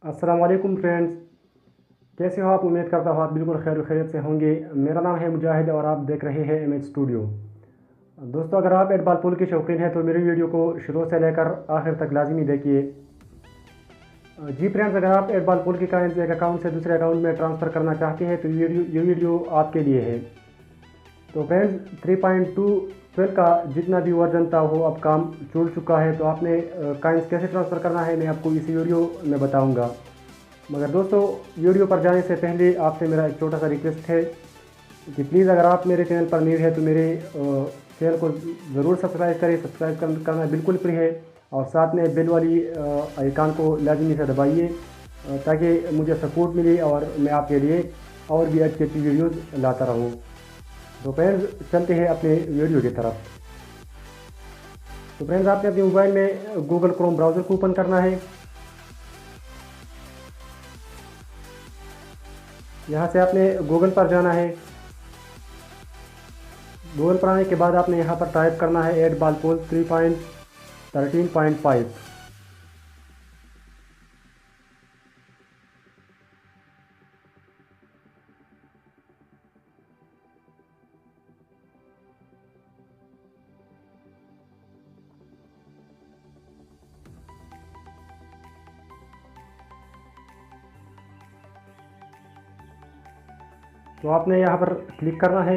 अस्सलाम वालेकुम फ्रेंड्स। कैसे हो आप? उम्मीद करता हूँ आप बिल्कुल खैर खैरियत से होंगे। मेरा नाम है मुजाहिद और आप देख रहे हैं एम एच स्टूडियो। दोस्तों, अगर आप एट बॉल पूल के शौकीन हैं तो मेरी वीडियो को शुरू से लेकर आखिर तक लाजमी देखिए। जी फ्रेंड्स, अगर आप एट बॉल पूल की करेंसी एक अकाउंट से दूसरे अकाउंट में ट्रांसफ़र करना चाहते हैं तो ये वीडियो आपके लिए है। तो फ्रेंड्स, 3.2 का जितना भी वर्जन था वो अब काम छूट चुका है। तो आपने कॉइन्स कैसे ट्रांसफ़र करना है मैं आपको इसी वीडियो में बताऊँगा। मगर दोस्तों, वीडियो पर जाने से पहले आपसे मेरा एक छोटा सा रिक्वेस्ट है कि प्लीज़ अगर आप मेरे चैनल पर न्यू है तो मेरे चैनल को ज़रूर सब्सक्राइब करें। करना बिल्कुल फ्री है और साथ में बेल वाली आइकन को लाजमी से दबाइए ताकि मुझे सपोर्ट मिले और मैं आपके लिए और भी अच्छी अच्छी वीडियोज़ लाता रहूँ। तो फ्रेंड्स, चलते हैं अपने वीडियो की तरफ। तो फ्रेंड्स, आपने अपने मोबाइल में गूगल क्रोम ब्राउज़र को ओपन करना है। यहाँ से आपने गूगल पर जाना है। गूगल पर आने के बाद आपने यहाँ पर टाइप करना है एट बॉल पोल 3.13.5। तो आपने यहाँ पर क्लिक करना है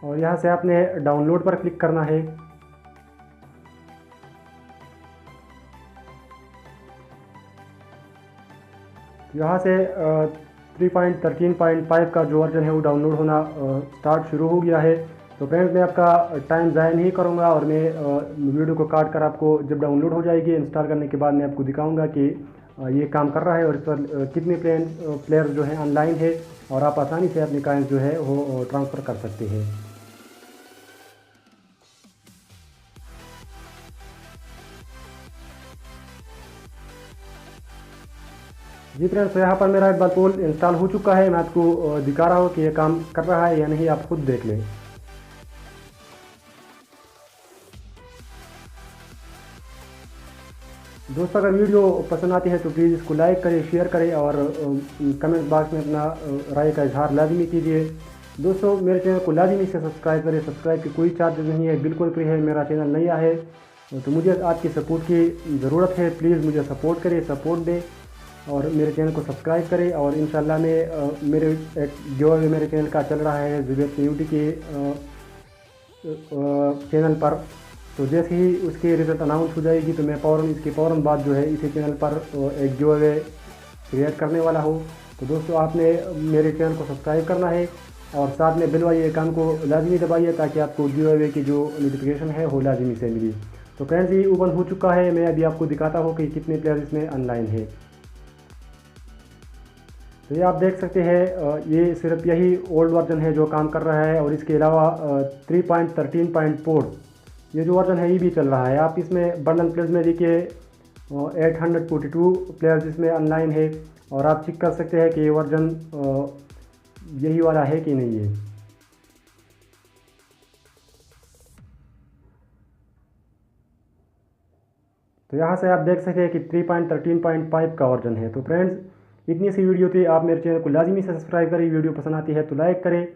और यहाँ से आपने डाउनलोड पर क्लिक करना है। यहाँ से 3.13.5 का जो वर्जन है वो डाउनलोड होना स्टार्ट शुरू हो गया है। तो फ्रेंड्स, मैं आपका टाइम ज़ाया नहीं करूँगा और मैं वीडियो को काट कर आपको जब डाउनलोड हो जाएगी इंस्टॉल करने के बाद मैं आपको दिखाऊंगा कि ये काम कर रहा है और इस पर कितने प्लेयर जो है ऑनलाइन है और आप आसानी से अपनी कॉइन्स जो है वो ट्रांसफ़र कर सकते हैं। जी फ्रेंड्स, तो यहाँ पर मेरा एक बार पोल इंस्टॉल हो चुका है। मैं आपको दिखा रहा हूँ कि ये काम कर रहा है या नहीं, आप खुद देख लें। दोस्तों, अगर वीडियो पसंद आती है तो प्लीज़ इसको लाइक करें, शेयर करें और कमेंट बॉक्स में अपना राय का इजहार लाजमी कीजिए। दोस्तों, मेरे चैनल को लाजमी से सब्सक्राइब करें। सब्सक्राइब की कोई चार्ज नहीं है, बिल्कुल फ्री है। मेरा चैनल नया है तो मुझे आपकी सपोर्ट की ज़रूरत है। प्लीज़ मुझे सपोर्ट करें, सपोर्ट दें और मेरे चैनल को सब्सक्राइब करें। और इंशाल्लाह मेरे एक जो मेरे चैनल का चल रहा है जुबैर यूटी के चैनल पर, तो जैसे ही उसकी रिज़ल्ट अनाउंस हो जाएगी तो मैं इसके फ़ौरन बाद जो है इसी चैनल पर एक गिव अवे क्रिएट करने वाला हूँ। तो दोस्तों, आपने मेरे चैनल को सब्सक्राइब करना है और साथ में बेल वाली आइकन को लाजमी दबाइए ताकि आपको गिव अवे की जो नोटिफिकेशन है वो लाजमी से मिली। तो फ्रेंड्स, ये ओपन हो चुका है। मैं अभी आपको दिखाता हूँ कि कितने प्लेयर इसमें ऑनलाइन है। तो ये आप देख सकते हैं, ये सिर्फ यही ओल्ड वर्जन है जो काम कर रहा है और इसके अलावा 3.13.4 ये जो वर्जन है ये भी चल रहा है। आप इसमें बंडल प्लेयर्स में देखिए 842 प्लेयर्स इसमें ऑनलाइन है और आप चेक कर सकते हैं कि ये वर्जन यही वाला है कि नहीं है। तो यहाँ से आप देख सकते हैं कि 3.13.5 का वर्जन है। तो फ्रेंड्स, इतनी सी वीडियो थी। आप मेरे चैनल को लाजमी से सब्सक्राइब करें, वीडियो पसंद आती है तो लाइक करें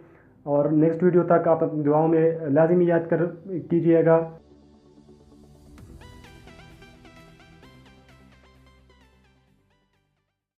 और नेक्स्ट वीडियो तक आप अपनी दुआओं में लाजमी याद कर कीजिएगा।